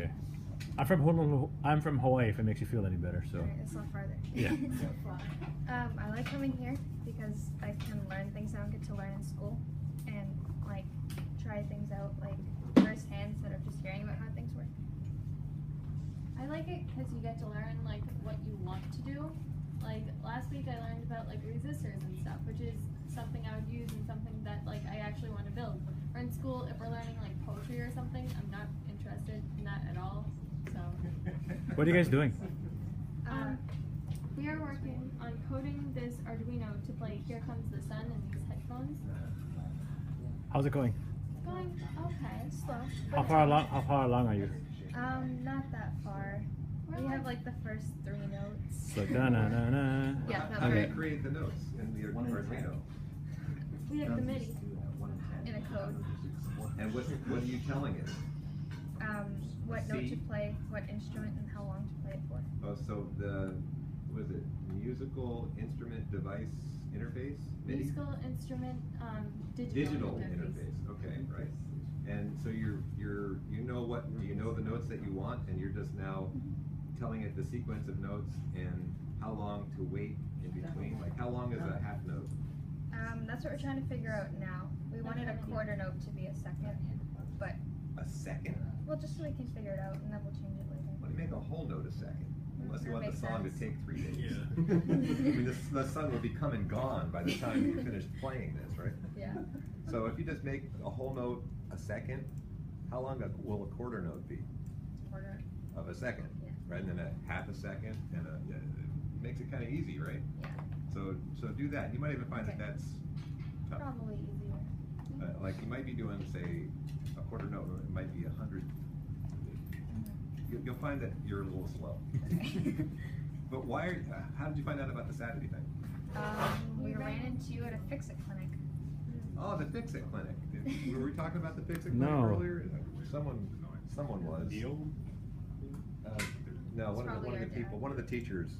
Okay. I'm from Hawaii. If it makes you feel any better, so. Right, it's a lot farther. Yeah. I like coming here because I can learn things I don't get to learn in school, and like try things out like firsthand instead of just hearing about how things work. I like it because you get to learn like what you want to do. Like last week I learned about like resistors and stuff, which is something I would use and something that like I actually want to build. Or in school, if we're learning like poetry or something, I'm not interested in that at all. So. What are you guys doing? We are working on coding this Arduino to play Here Comes the Sun in these headphones. How's it going? It's going okay, slow. How far along are you? Not that far. We have like the first 3 notes. So da na na na. Yeah, How do okay. you create the notes in the Arduino? We have the MIDI. In a code. And what are you telling it? What note C? to play, what instrument, and how long to play it for. Oh, so the, what is it, musical instrument device interface? MIDI? Musical instrument, Digital interface. Okay, right. And so you know the notes that you want, and you're just now telling it the sequence of notes and how long to wait in between. Like how long is a half note? That's what we're trying to figure out now. We wanted a quarter note to be a second, but A second? well, just so we can figure it out, and then we'll change it later. Why do you make a whole note a second? Unless you That want the makes song sense. to take 3 days. I mean, the sun will be come and gone by the time you finish playing this, right? Yeah. So if you just make a whole note a second, how long will a quarter note be? It's a quarter. Of a second, Yeah. right? And then a half a second, and it makes it kind of easy, right? Yeah. So do that. You might even find Okay. that that's tough. Probably easier. Like you might be doing, say, a quarter note, or it might be 100. You'll find that you're a little slow. But how did you find out about the Saturday thing? We ran into you at a fix-it clinic. Oh, the Fix-It Clinic. Were we talking about the Fix-It Clinic No. earlier? Someone was. No, one of the people, one of the teachers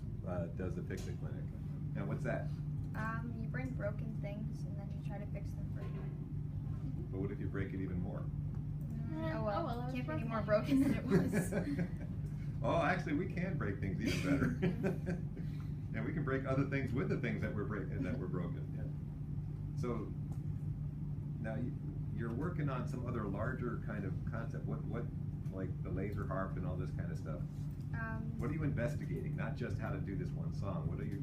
does the Fix-It Clinic. Now, what's that? You bring broken things and then you try to fix them for you. But what if you break it even more? Oh well, it was can't be any broken. more broken than it was. Oh, actually, we can break things even better. And we can break other things with the things that were broken. Yeah. So now you're working on some other larger kind of concept. What like the laser harp and all this kind of stuff. What are you investigating? Not just how to do this one song. What are you?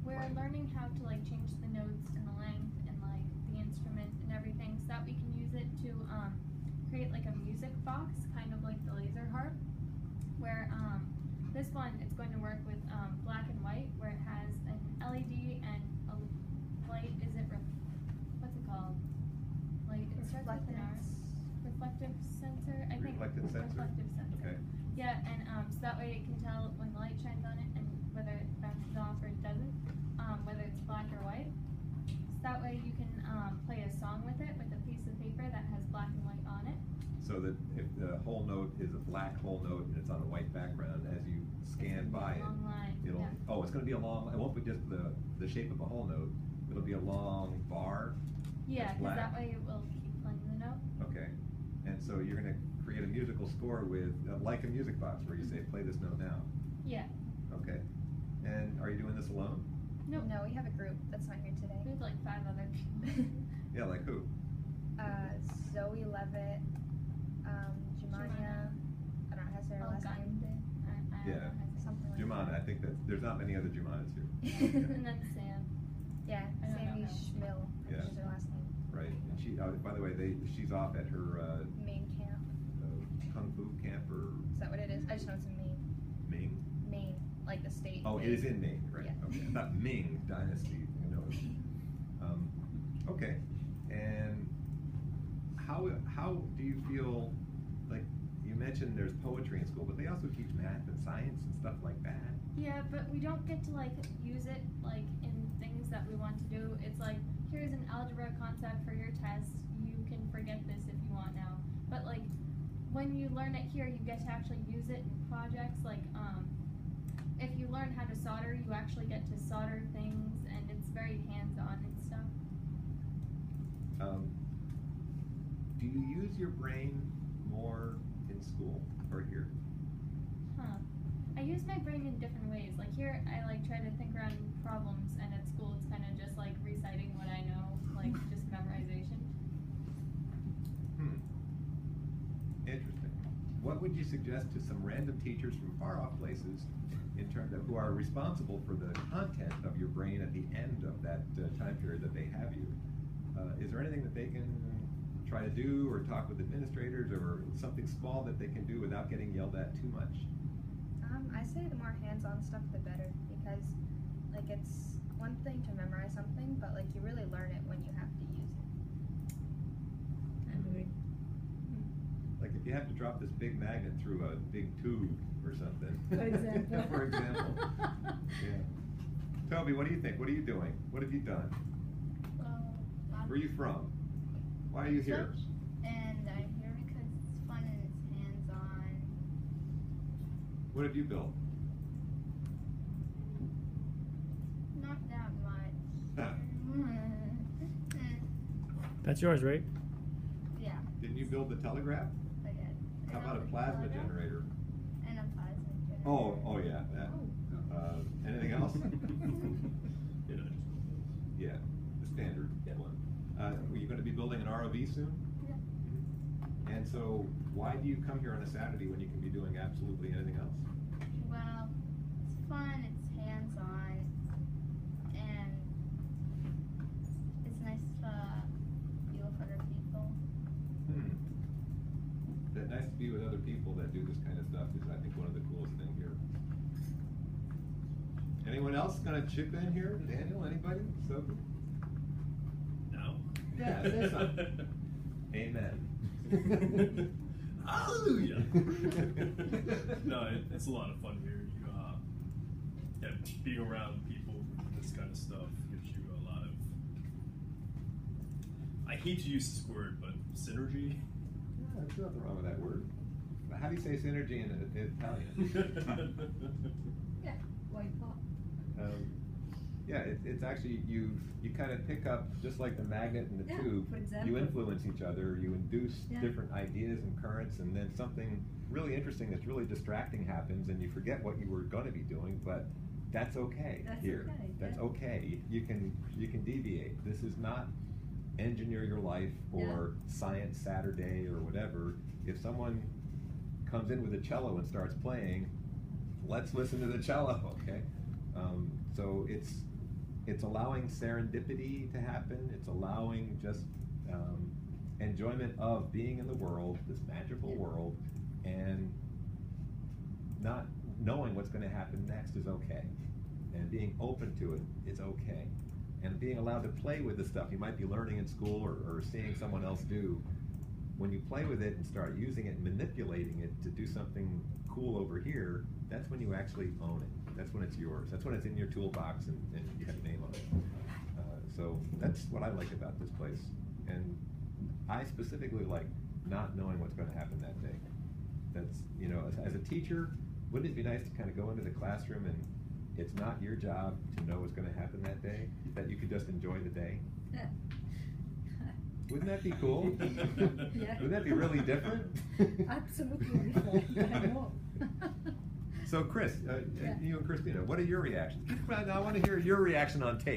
We're learning how to like change the notes and the length and like the instrument and everything so that we can use it to create like a music box, kind of like the laser harp, where this one it's going to work with black and white, where it has an LED and a light. What's it called? Like it starts with an R. Reflective sensor, I think. Reflective sensor? Reflective sensor. Okay. Yeah, and so that way it can tell when the light shines on it and whether it bounces off or it doesn't, whether it's black or white. So that way you can play a song with it with a piece of paper that has black and white on it. So that if the whole note is a black whole note and it's on a white background, as you scan by it, Long line. it'll. Yeah. Oh, it's going to be a long. It won't be just the shape of a whole note. It'll be a long bar. Yeah, because black. that way it will keep playing the note. Okay. And so you're going to create a musical score with, like a music box, where you say, play this note now. Yeah. Okay. And are you doing this alone? Nope. No, we have a group that's not here today. We have like 5 other people. Yeah, like who? Zoe Levitt, Jemania, I don't know, has her last name? I Yeah. don't know how to say Something like Jumana. I think that there's not many other Jumanas here. it. And then Sam. Yeah, I don't Sammy know. Schmill, Yeah. which is her last name. Right. And she, by the way, she's off at her Maine camp. Kung Fu camp or Is that what it is? I just know it's in Maine. Ming? Maine, like the state. Oh, it is in Maine, right? Yeah. Okay. Not Ming Dynasty, you know. Okay. And how do you feel, like you mentioned there's poetry in school, but they also teach math and science and stuff like that. Yeah, but we don't get to like use it like in things that we want to do. It's like, here's an algebra concept for your test. You can forget this if you want now. But like when you learn it here, you get to actually use it in projects. Like if you learn how to solder, you actually get to solder things, and it's very hands-on and stuff. Do you use your brain more in school or here? use my brain in different ways. Like here, I like try to think around problems, and at school, it's kind of just like reciting what I know, like just memorization. Interesting. What would you suggest to some random teachers from far off places in terms of who are responsible for the content of your brain at the end of that time period that they have you? Is there anything that they can try to do, or talk with administrators, or something small that they can do without getting yelled at too much? I say the more hands-on stuff, the better, because like it's one thing to memorize something, but like you really learn it when you have to use it. I agree. Like if you have to drop this big magnet through a big tube or something. For example. For example. Yeah. Toby, what do you think? What are you doing? What have you done? Where are you from? Why are you here? And I'm here because it's fun and it's hands-on. What have you built? Not that much. That's yours, right? Yeah, Didn't you build the telegraph? I did. How about a plasma generator? And a plasma generator. Oh yeah, that. Anything else? Yeah, the standard one. Are you going to be building an ROV soon? Yeah. And so, why do you come here on a Saturday when you can be doing absolutely anything else? Well, it's fun, it's hands-on, and it's nice to be with other people. That nice to be with other people that do this kind of stuff is, I think, one of the coolest things here. Anyone else gonna chip in here? Daniel, anybody? So good. No. Yeah, say something. Amen. Hallelujah. No, it's a lot of fun here. Yeah, being around people, this kind of stuff gives you a lot of. I hate to use this word, but synergy. Yeah, there's nothing wrong with that word. But how do you say synergy in Italian? Yeah, why not? Yeah, it's actually you kind of pick up, just like the magnet and the Yeah, tube, for example. you influence each other, you induce Yeah. different ideas and currents, and then something really interesting that's really distracting happens, and you forget what you were going to be doing, but that's okay. That's here. okay, That's yeah. okay. You can deviate. This is not engineer your life or science Saturday or whatever. If someone comes in with a cello and starts playing, let's listen to the cello, okay? So it's allowing serendipity to happen. It's allowing just enjoyment of being in the world, this magical world, and not knowing what's going to happen next is okay. And being open to it is okay. And being allowed to play with the stuff you might be learning in school or seeing someone else do. When you play with it and start using it and manipulating it to do something cool over here, that's when you actually own it. That's when it's yours. That's when it's in your toolbox and you have a name on it. So that's what I like about this place. And I specifically like not knowing what's going to happen that day. That's, you know, as a teacher, wouldn't it be nice to kind of go into the classroom and it's not your job to know what's going to happen that day, that you could just enjoy the day? Yeah. Wouldn't that be cool? Yeah. Wouldn't that be really different? Absolutely different. I know. So Chris, Yeah. you and Christina, what are your reactions? I want to hear your reaction on tape.